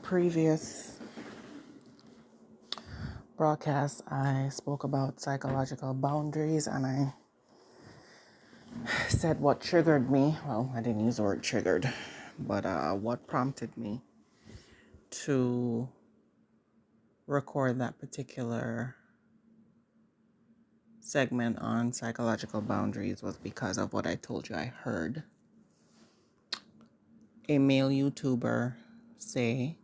previous broadcast, I spoke about psychological boundaries and I said what triggered me. Well, I didn't use the word triggered, but what prompted me to record that particular segment on psychological boundaries was because of what I told you I heard a male YouTuber say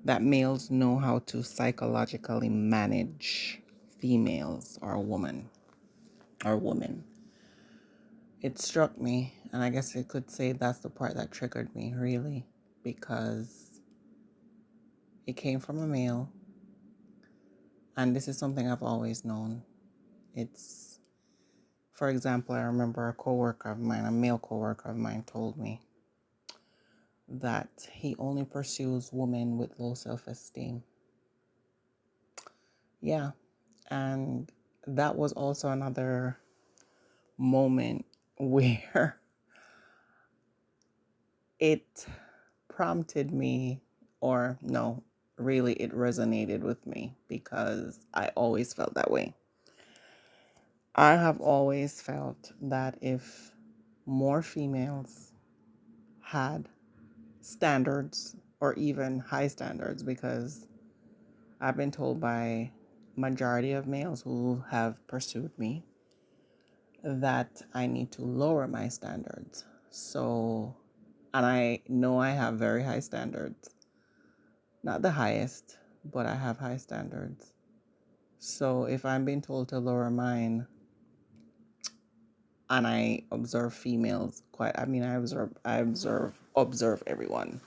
that males know how to psychologically manage females or women. It struck me, and I guess you could say that's the part that triggered me, really, because it came from a male, and this is something I've always known. It's, for example, I remember a male coworker of mine told me that he only pursues women with low self-esteem. Yeah, and that was also another moment where it prompted me, or no, really, it resonated with me because I always felt that way. I have always felt that if more females had standards or even high standards, because I've been told by majority of males who have pursued me that I need to lower my standards. So, and I know I have very high standards. Not the highest, but I have high standards. So if I'm being told to lower mine, and I observe females I observe everyone.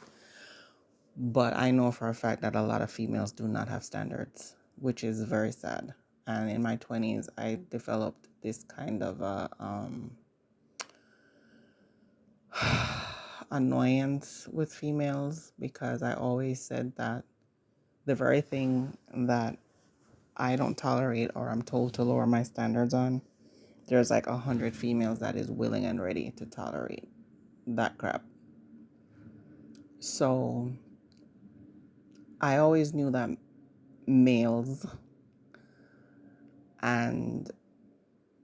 But I know for a fact that a lot of females do not have standards, which is very sad. And in my 20s, I developed this kind of annoyance with females because I always said that the very thing that I don't tolerate or I'm told to lower my standards on, there's like 100 females that is willing and ready to tolerate that crap. So I always knew that males, and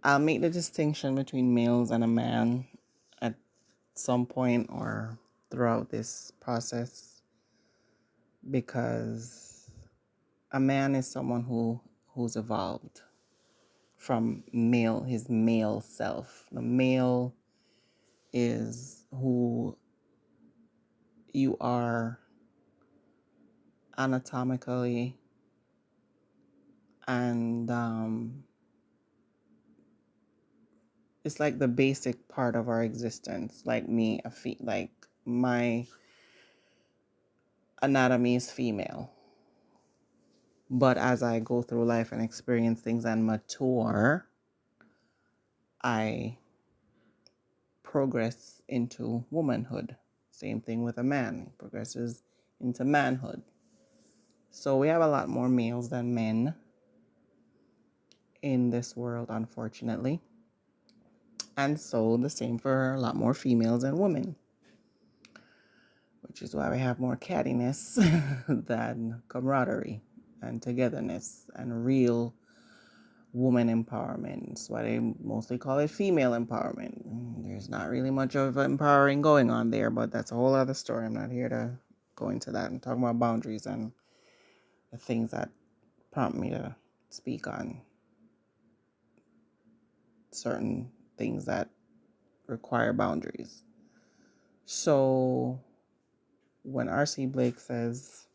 I'll make the distinction between males and a man at some point or throughout this process, because a man is someone who's evolved from his male self. The male is who you are anatomically, and it's like the basic part of our existence. Like me, like my anatomy is female. But as I go through life and experience things and mature, I progress into womanhood. Same thing with a man, he progresses into manhood. So we have a lot more males than men in this world, unfortunately. And so the same for a lot more females and women, which is why we have more cattiness than camaraderie and togetherness and real woman empowerment. That's why they mostly call it female empowerment. There's not really much of empowering going on there, but that's a whole other story. I'm not here to go into that. I'm talking about boundaries and the things that prompt me to speak on certain things that require boundaries. So when R.C. Blake says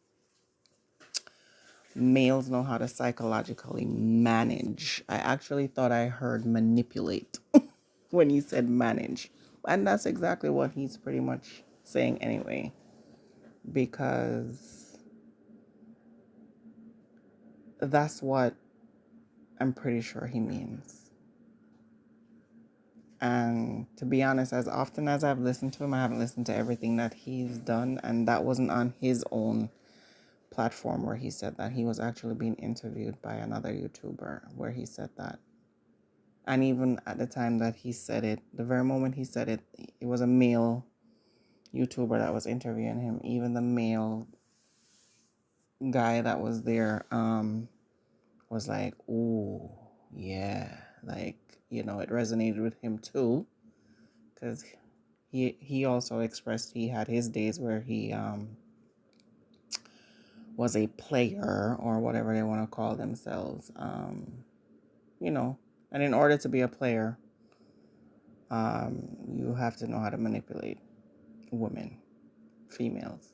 males know how to psychologically manage, I actually thought I heard manipulate when he said manage. And that's exactly what he's pretty much saying anyway, because that's what I'm pretty sure he means. And to be honest, as often as I've listened to him, I haven't listened to everything that he's done. And that wasn't on his own platform where he said that. He was actually being interviewed by another YouTuber where he said that. And even at the time that he said it, the very moment he said it, it was a male YouTuber that was interviewing him, even the male guy that was there, was like, "Ooh, yeah," like, it resonated with him too, because he also expressed he had his days where he was a player or whatever they want to call themselves, you know, and in order to be a player, you have to know how to manipulate women, females,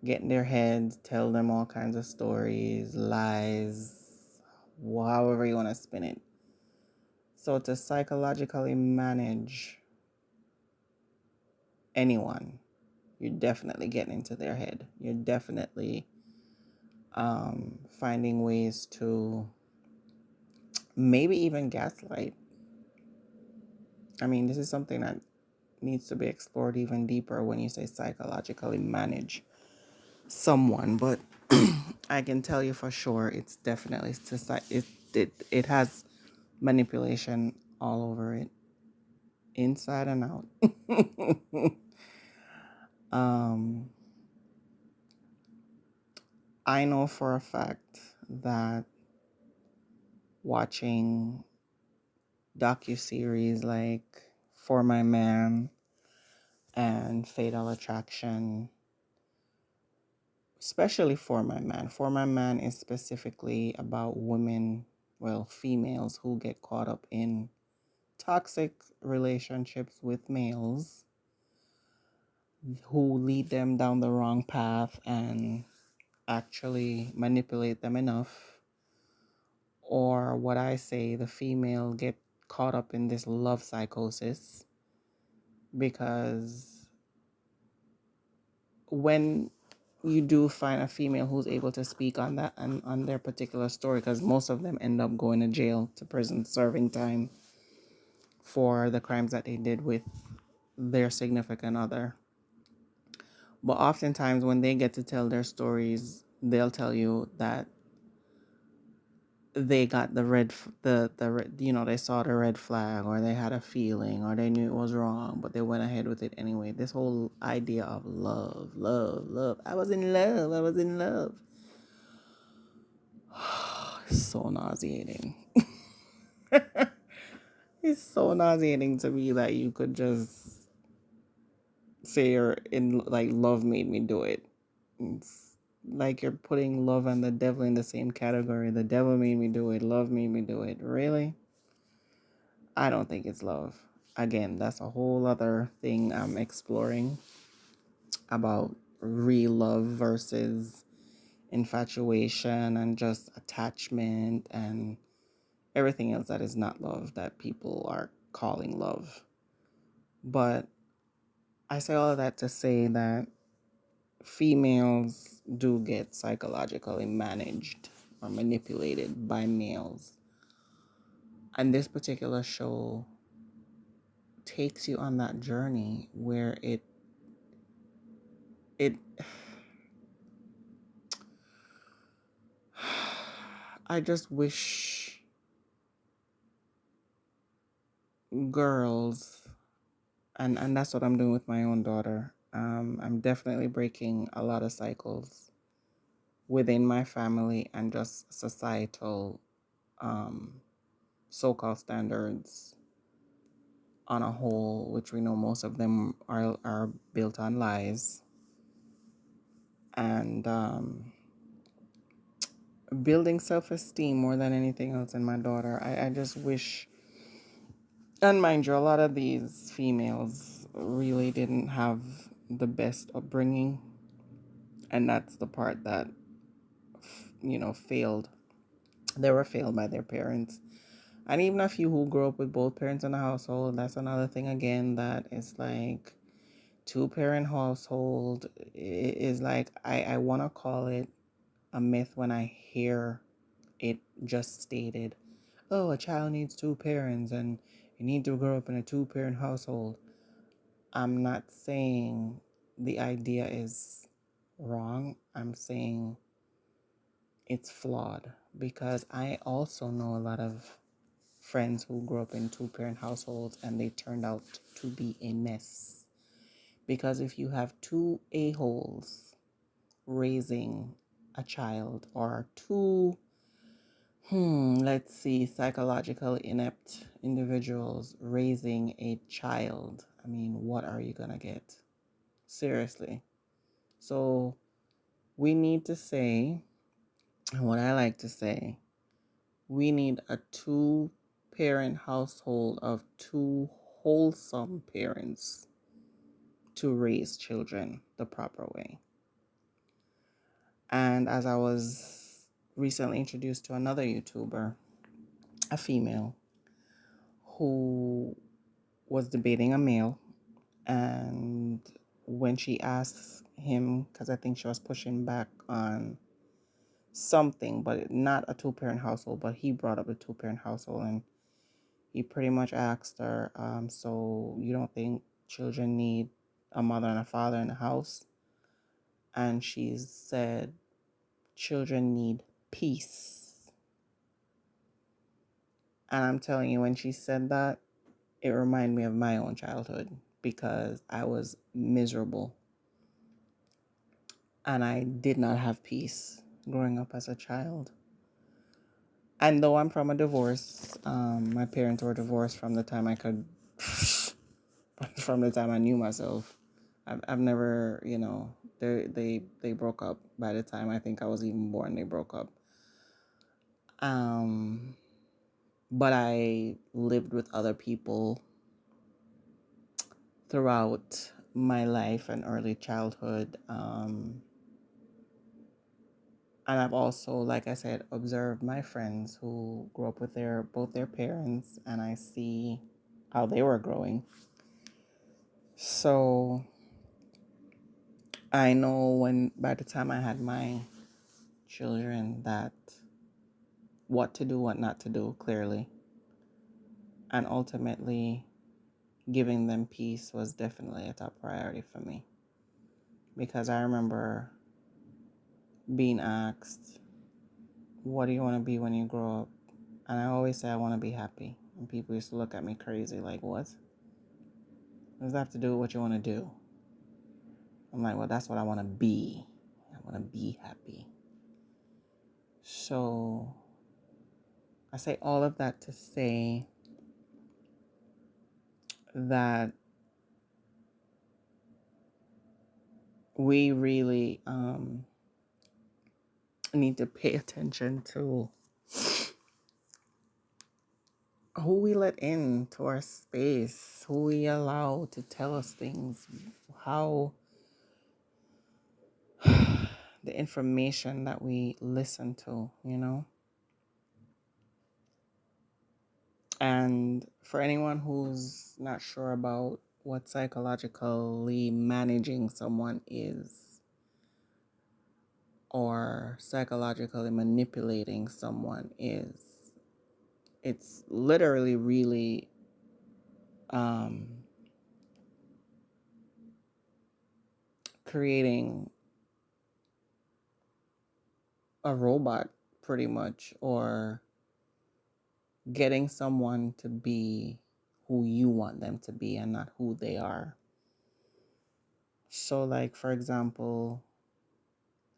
get in their heads, tell them all kinds of stories, lies, however you want to spin it. So to psychologically manage anyone, you're definitely getting into their head. You're definitely finding ways to maybe even gaslight. I mean, this is something that needs to be explored even deeper when you say psychologically manage someone. But I can tell you for sure, it's definitely it has manipulation all over it, inside and out. um, I know for a fact that watching docuseries like For My Man and Fatal Attraction, especially For My Man. For My Man is specifically about women, well, females who get caught up in toxic relationships with males who lead them down the wrong path and actually manipulate them enough. Or what I say, the female get caught up in this love psychosis because when you do find a female who's able to speak on that and on their particular story, because most of them end up going to jail, to prison, serving time for the crimes that they did with their significant other. But oftentimes when they get to tell their stories, they'll tell you that they got they saw the red flag, or they had a feeling, or they knew it was wrong, but they went ahead with it anyway. This whole idea of love, love, love. I was in love. I was in love. So nauseating. It's so nauseating to me that you could just say you're in, like, love made me do it. It's like you're putting love and the devil in the same category. The devil made me do it. Love made me do it. Really? I don't think it's love. Again, that's a whole other thing I'm exploring about real love versus infatuation and just attachment and everything else that is not love that people are calling love. But I say all of that to say that females do get psychologically managed or manipulated by males. And this particular show takes you on that journey where it I just wish girls, and that's what I'm doing with my own daughter. I'm definitely breaking a lot of cycles within my family and just societal um, so-called standards on a whole, which we know most of them are built on lies. And building self-esteem more than anything else in my daughter. I just wish, and mind you, a lot of these females really didn't have the best upbringing, and that's the part that failed. They were failed by their parents. And even a few who grew up with both parents in the household, that's another thing again, that is like two-parent household is like, I want to call it a myth when I hear it just stated. Oh, a child needs two parents and you need to grow up in a two-parent household. I'm not saying the idea is wrong. I'm saying it's flawed, because I also know a lot of friends who grew up in two-parent households and they turned out to be a mess Because if you have two a-holes raising a child, or two, let's see, psychologically inept individuals raising a child, I mean, what are you gonna get? Seriously. So we need to say, and what I like to say, we need a two parent household of two wholesome parents to raise children the proper way. And as I was recently introduced to another YouTuber, a female, who was debating a male, and when she asked him, because I think she was pushing back on something, but not a two parent household, but he brought up a two parent household, and he pretty much asked her, so you don't think children need a mother and a father in the house? And she said, children need peace. And I'm telling you, when she said that, it reminded me of my own childhood, because I was miserable and I did not have peace growing up as a child. And though I'm from a divorce, my parents were divorced from the time I could, from the time I knew myself. I've never, they broke up by the time I think I was even born. They broke up. Um, but I lived with other people throughout my life and early childhood. And I've also, like I said, observed my friends who grew up with both their parents, and I see how they were growing. So I know when, by the time I had my children, that what to do, what not to do, clearly. And ultimately, giving them peace was definitely a top priority for me. Because I remember being asked, what do you want to be when you grow up? And I always say I want to be happy. And people used to look at me crazy, like, what? Does that have to do with what you want to do? I'm like, well, that's what I want to be. I want to be happy. So I say all of that to say that we really need to pay attention to who we let into our space, who we allow to tell us things, how the information that we listen to, And for anyone who's not sure about what psychologically managing someone is, or psychologically manipulating someone is, it's literally really creating a robot, pretty much, or getting someone to be who you want them to be and not who they are. So, like, for example,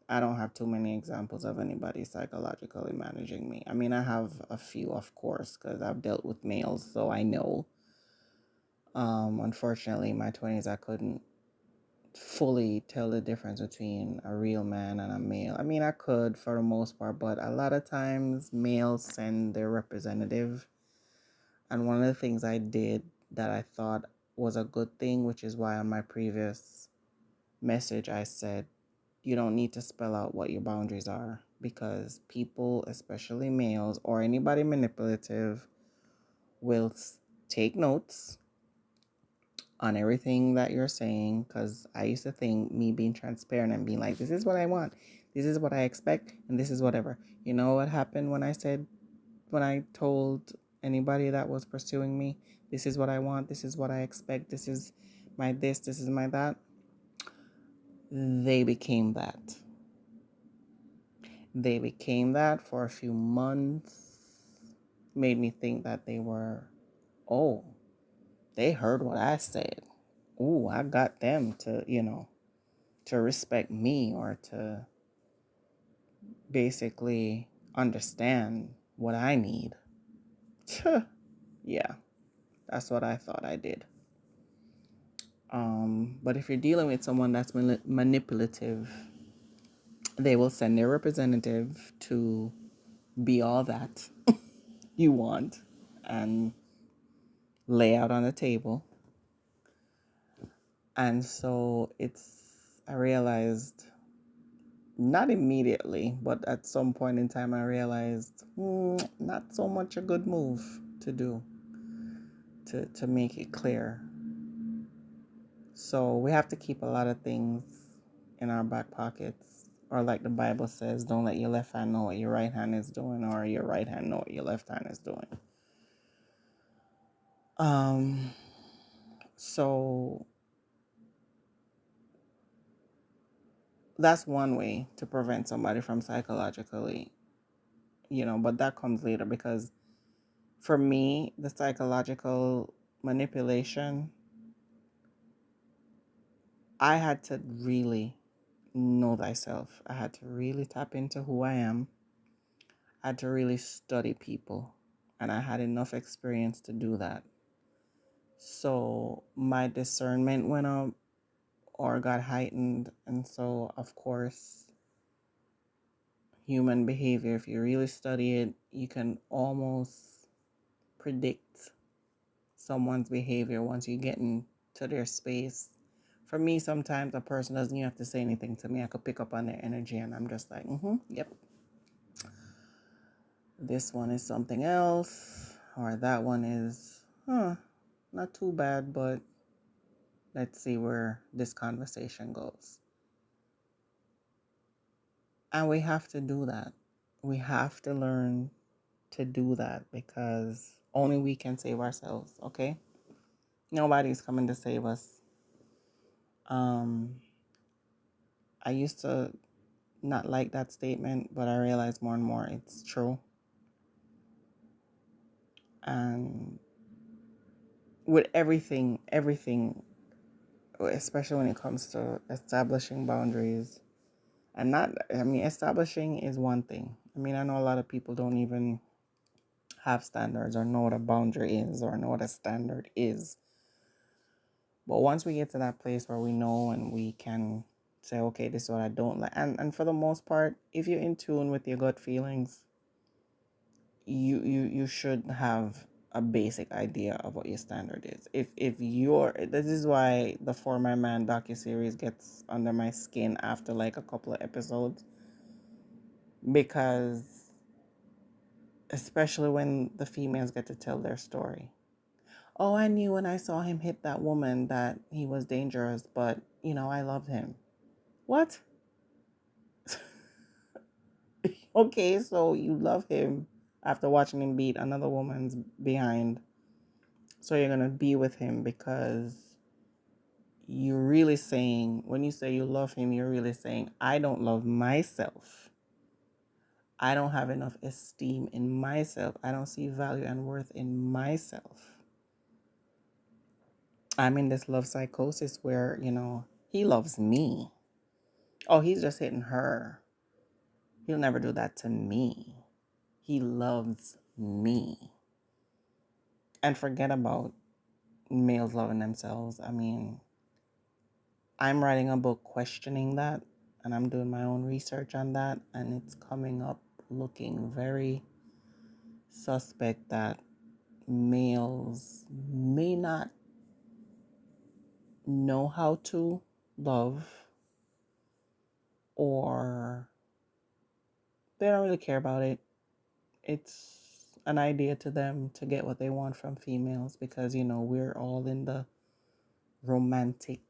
I don't have too many examples of anybody psychologically managing me. I mean, I have a few, of course, because I've dealt with males, so I know. Unfortunately, in my 20s, I couldn't fully tell the difference between a real man and a male. I mean, I could for the most part, but a lot of times males send their representative. And one of the things I did that I thought was a good thing, which is why on my previous message I said, you don't need to spell out what your boundaries are, because people, especially males or anybody manipulative, will take notes on everything that you're saying. Because I used to think me being transparent and being like, this is what I want, this is what I expect, and this is whatever. You know what happened when I told anybody that was pursuing me, this is what I want, this is what I expect, this is my this is my that? They became that. They became that for a few months. Made me think that they were, oh, they heard what I said. ooh, I got them to, to respect me or to basically understand what I need. Yeah, that's what I thought I did. But if you're dealing with someone that's manipulative, they will send their representative to be all that you want and lay out on the table. And so I realized, not immediately, but at some point in time, I realized not so much a good move to do to make it clear. So we have to keep a lot of things in our back pockets. Or like the Bible says, don't let your left hand know what your right hand is doing, or your right hand know what your left hand is doing. Um, so that's one way to prevent somebody from psychologically, but that comes later because for me, the psychological manipulation, I had to really know thyself. I had to really tap into who I am. I had to really study people. And I had enough experience to do that. So my discernment went up or got heightened. And so, of course, human behavior, if you really study it, you can almost predict someone's behavior once you get into their space. For me, sometimes a person doesn't even have to say anything to me. I could pick up on their energy and I'm just like, yep, this one is something else, or that one is, not too bad, but let's see where this conversation goes. And we have to do that. We have to learn to do that because only we can save ourselves, okay? Nobody's coming to save us. Um, I used to not like that statement, but I realize more and more it's true. And with everything, especially when it comes to establishing boundaries, and not, I mean, establishing is one thing. I mean, I know a lot of people don't even have standards or know what a boundary is or know what a standard is. But once we get to that place where we know and we can say, okay, this is what I don't like. And for the most part, if you're in tune with your gut feelings, you should have a basic idea of what your standard is. If you're This is why the For My Man docuseries gets under my skin after like a couple of episodes, because especially when the females get to tell their story. Oh, I knew when I saw him hit that woman that he was dangerous, but I loved him. What? Okay, so you love him after watching him beat another woman's behind. So you're going to be with him because you're really saying, when you say you love him, you're really saying, I don't love myself. I don't have enough esteem in myself. I don't see value and worth in myself. I'm in this love psychosis where, he loves me. Oh, he's just hitting her. He'll never do that to me. He loves me. And forget about males loving themselves. I mean, I'm writing a book questioning that, and I'm doing my own research on that, and it's coming up looking very suspect that males may not know how to love, or they don't really care about it. It's an idea to them to get what they want from females because, we're all in the romantic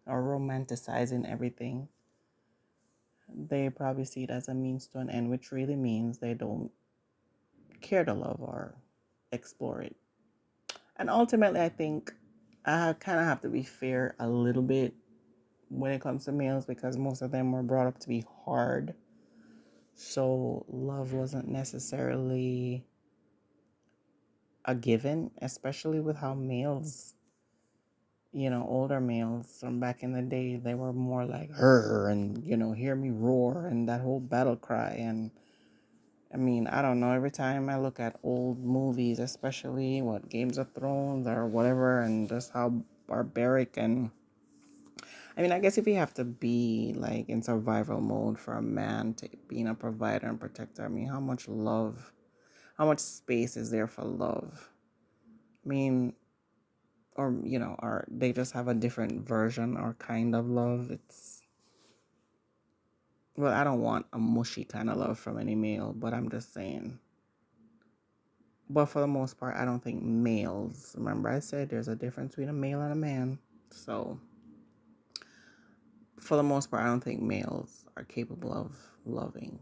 or romanticizing everything. They probably see it as a means to an end, which really means they don't care to love or explore it. And ultimately, I think I kind of have to be fair a little bit when it comes to males because most of them were brought up to be hard. So love wasn't necessarily a given, especially with how males, older males from back in the day, they were more like her and, hear me roar and that whole battle cry. And I mean, I don't know, every time I look at old movies, especially what Games of Thrones or whatever, and just how barbaric. And I mean, I guess if you have to be like in survival mode for a man to being a provider and protector, I mean, how much love, how much space is there for love? I mean, or or they just have a different version or kind of love. It's well, I don't want a mushy kind of love from any male, but I'm just saying. But for the most part, I don't think males. Remember, I said there's a difference between a male and a man. So for the most part, I don't think males are capable of loving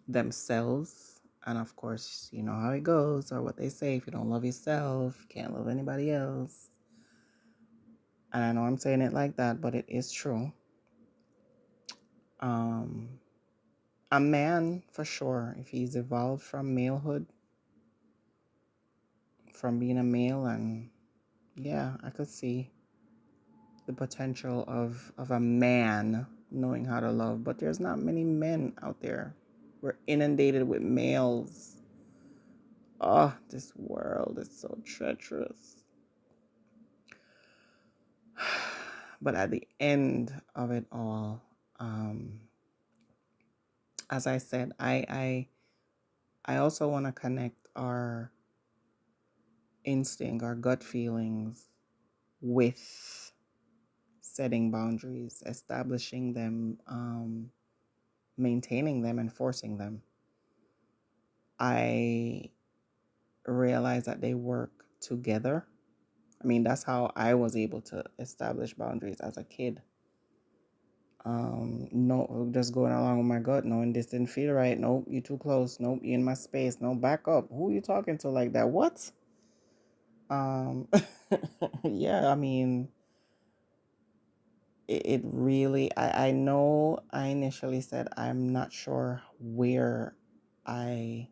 themselves. And of course, you know how it goes, or what they say: if you don't love yourself, you can't love anybody else. And I know I'm saying it like that, but it is true. Um, a man, for sure, if he's evolved from malehood, from being a male, and yeah, I could see the potential of a man knowing how to love. But there's not many men out there. We're inundated with males. Oh, this world is so treacherous. But at the end of it all, as I said, I also want to connect our instinct, our gut feelings with setting boundaries, establishing them, maintaining them, enforcing them. I realize that they work together. I mean, that's how I was able to establish boundaries as a kid. No, just going along with my gut, knowing this didn't feel right. Nope, you too close. Nope, you in my space. No, back up. Who are you talking to like that? What? Um, yeah, I mean, it really, I know I initially said I'm not sure where I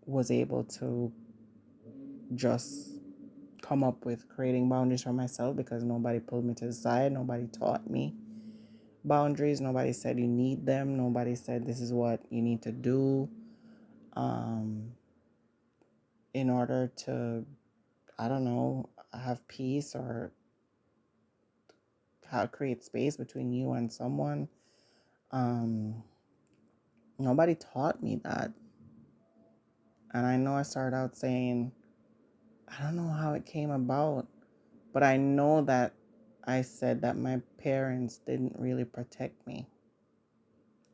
was able to just come up with creating boundaries for myself, because nobody pulled me to the side. Nobody taught me boundaries. Nobody said you need them. Nobody said this is what you need to do um, in order to, I don't know, have peace or how create space between you and someone. Um, Nobody taught me that. And I know I started out saying, I don't know how it came about, but I know that I said that my parents didn't really protect me.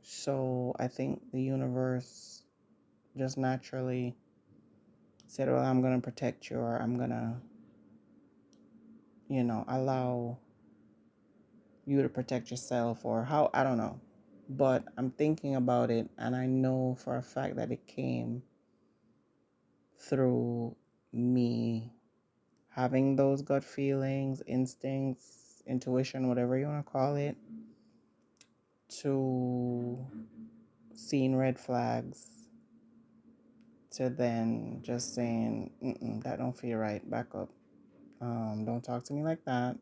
So I think the universe just naturally said, well, I'm going to protect you, or I'm going to, allow you to protect yourself, or how, I don't know. But I'm thinking about it, and I know for a fact that it came through me having those gut feelings, instincts, intuition, whatever you want to call it, to seeing red flags, to then just saying, that don't feel right, back up. Don't talk to me like that.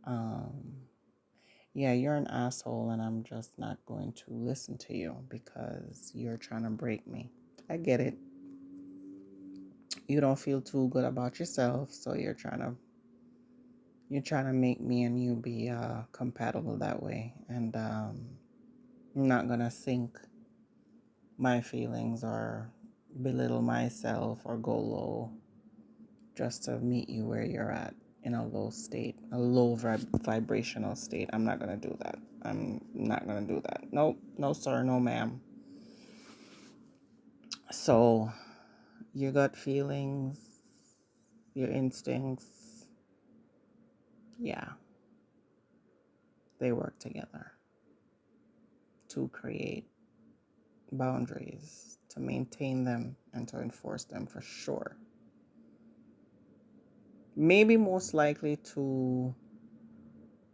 Um, yeah, you're an asshole, and I'm just not going to listen to you because you're trying to break me. I get it. You don't feel too good about yourself, so you're trying to make me and you be compatible that way, and I'm not gonna sink my feelings or belittle myself or go low just to meet you where you're at in a low state, a low vibrational state. I'm not gonna do that. I'm not gonna do that. Nope, no sir, no ma'am. So your gut feelings, your instincts, yeah, they work together to create boundaries, to maintain them, and to enforce them for sure. Maybe most likely to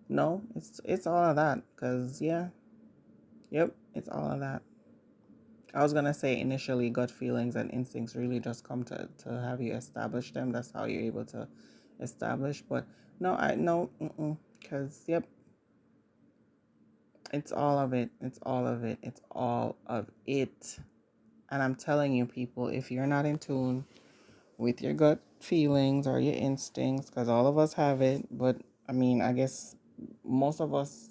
no, it's all of that, because yeah, yep, it's all of that. I was gonna say initially gut feelings and instincts really just come to have you establish them. That's how you're able to established. But no, I no, because yep, it's all of it. It's all of it. It's all of it. And I'm telling you, people, if you're not in tune with your gut feelings or your instincts, because all of us have it, but I mean, I guess most of us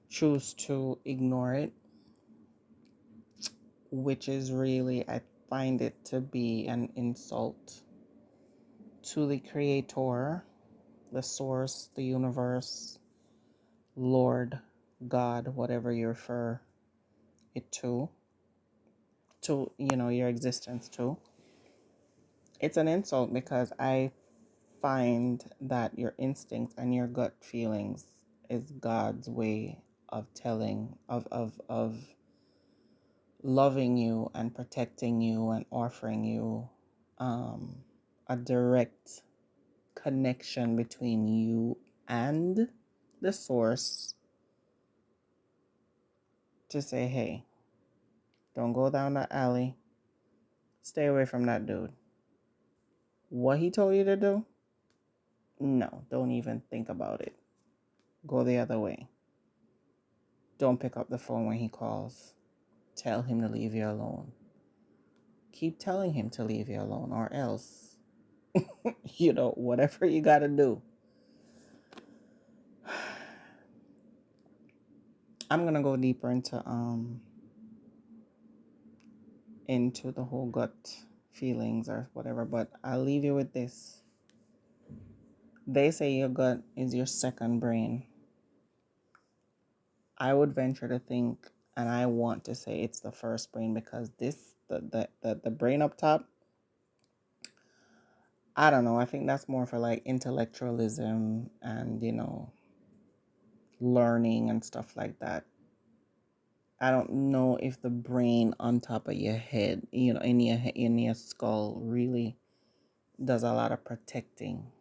choose to ignore it, which is really, I find it to be an insult to the creator, the source, the universe, Lord, God, whatever you refer it to, your existence to. It's an insult because I find that your instincts and your gut feelings is God's way of of loving you and protecting you and offering you um, a direct connection between you and the source to say, hey, don't go down that alley. Stay away from that dude. What he told you to do? No, don't even think about it. Go the other way. Don't pick up the phone when he calls. Tell him to leave you alone. Keep telling him to leave you alone, or else, whatever you got to do. I'm going to go deeper into the whole gut feelings or whatever, but I'll leave you with this. They say your gut is your second brain. I would venture to think, and I want to say it's the first brain, because the brain up top, I don't know, I think that's more for like intellectualism and learning and stuff like that. I don't know if the brain on top of your head, in your skull, really does a lot of protecting.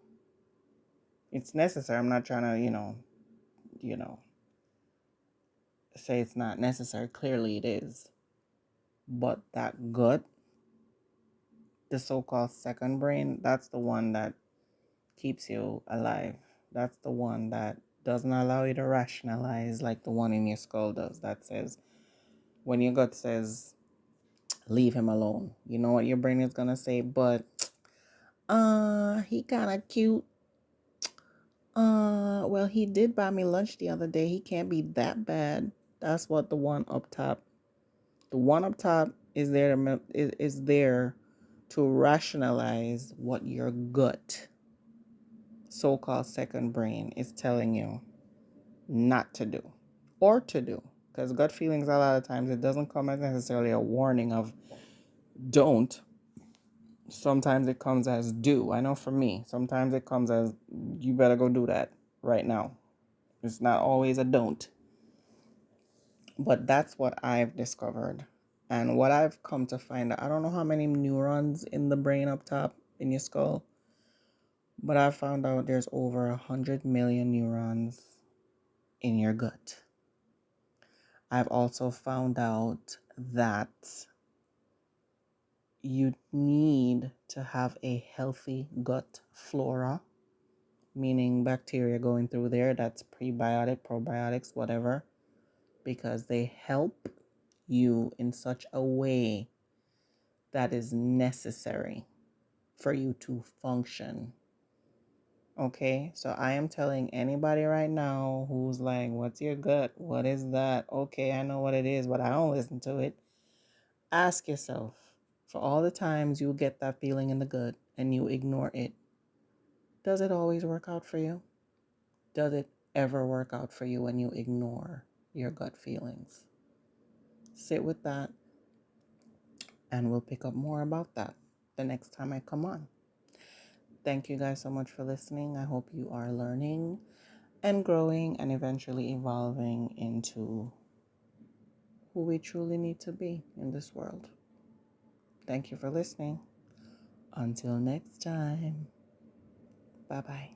It's necessary. I'm not trying to, say it's not necessary. Clearly it is. But that gut, the so-called second brain, that's the one that keeps you alive. That's the one that doesn't allow you to rationalize like the one in your skull does. That says, when your gut says, leave him alone, you know what your brain is going to say? But, he kind of cute. Well, he did buy me lunch the other day. He can't be that bad. That's what the one up top. The one up top is there to rationalize what your gut, so-called second brain, is telling you not to do or to do. Because gut feelings, a lot of times, it doesn't come as necessarily a warning of don't. Sometimes it comes as do. I know for me, sometimes it comes as you better go do that right now. It's not always a don't. But that's what I've discovered. And what I've come to find out, I don't know how many neurons in the brain up top in your skull, but I found out there's over 100 million neurons in your gut. I've also found out that you need to have a healthy gut flora, meaning bacteria going through there, that's prebiotic, probiotics, whatever, because they help you in such a way that is necessary for you to function. Okay, so I am telling anybody right now who's like, what's your gut? What is that? Okay, I know what it is, but I don't listen to it. Ask yourself, for all the times you get that feeling in the gut and you ignore it, does it always work out for you? Does it ever work out for you when you ignore your gut feelings? Sit with that, and we'll pick up more about that the next time I come on. Thank you guys so much for listening. I hope you are learning and growing and eventually evolving into who we truly need to be in this world. Thank you for listening. Until next time. Bye-bye.